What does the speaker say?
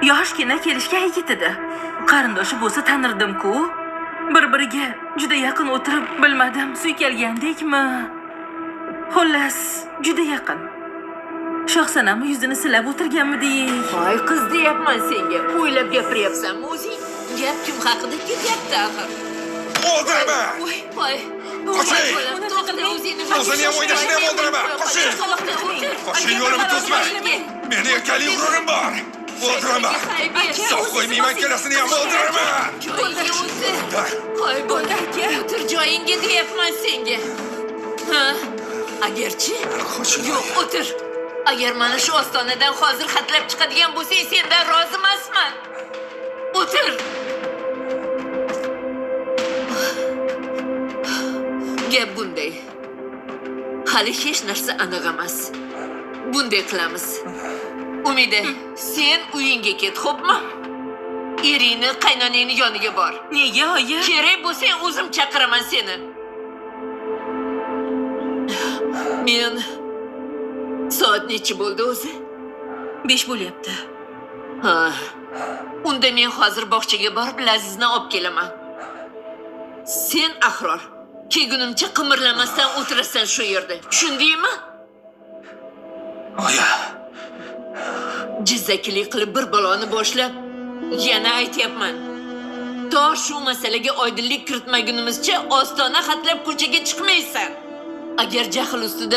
yoshgina kelishga yigitidi. Qarindoshi bo'lsa tanirdim-ku. Bir-biriga juda yaqin o'tirib, bilmadim, suykalgandekmi. Xullas, juda yaqin. Shohsanamni yuzini silab o'tirganmidik. Voy qiz deyapman senga. O'ylab gapiryapsanmi o'zing? Gap kim haqida ketyapti axir? O'ldiraman! Voy. Qo'shing! To'xta o'zingni. O'zini ham o'ynashini ham o'ldiraman! Qo'shing! Qo'shing, yo'limni to'sma! Meni erkalik g'ururim bor! O'ldiraman! Sog' qo'ymayman, kelasini ham o'ldiraman! Voy bo'ldi aka. O'tir joyingga deyapman senga. Ha? Agarchi? Yo'q, o'tir. Agar mana shu ostonadan hozir xatlab chiqadigan bo'lsang, sendan rozi emasman. O'tir. Gap bunday. Hali hech narsa aniq emas. Bunday qilamiz. Umida, sen uyingga ket, xo'pmi? Eringni, qaynonangni yoniga bor. Nega, oyi? Kerak bo'lsang o'zim chaqiraman seni. Men soat necha bo'ldi o'zi? 5 bo'lyapti. Ha. Unda men hozir bog'chaga borib Lazizni olib kelaman. Sen Ahror, kelgunimcha qimirlamasdan o'tirasan shu yerda. Tushundingmi? Oya. Jizzakilik qilib bir baloni boshlab, yana aytyapman. To shu masalaga oydinlik kiritmagunimizcha ostona xatlab ko'chaga chiqmaysan. Agar jahl ustida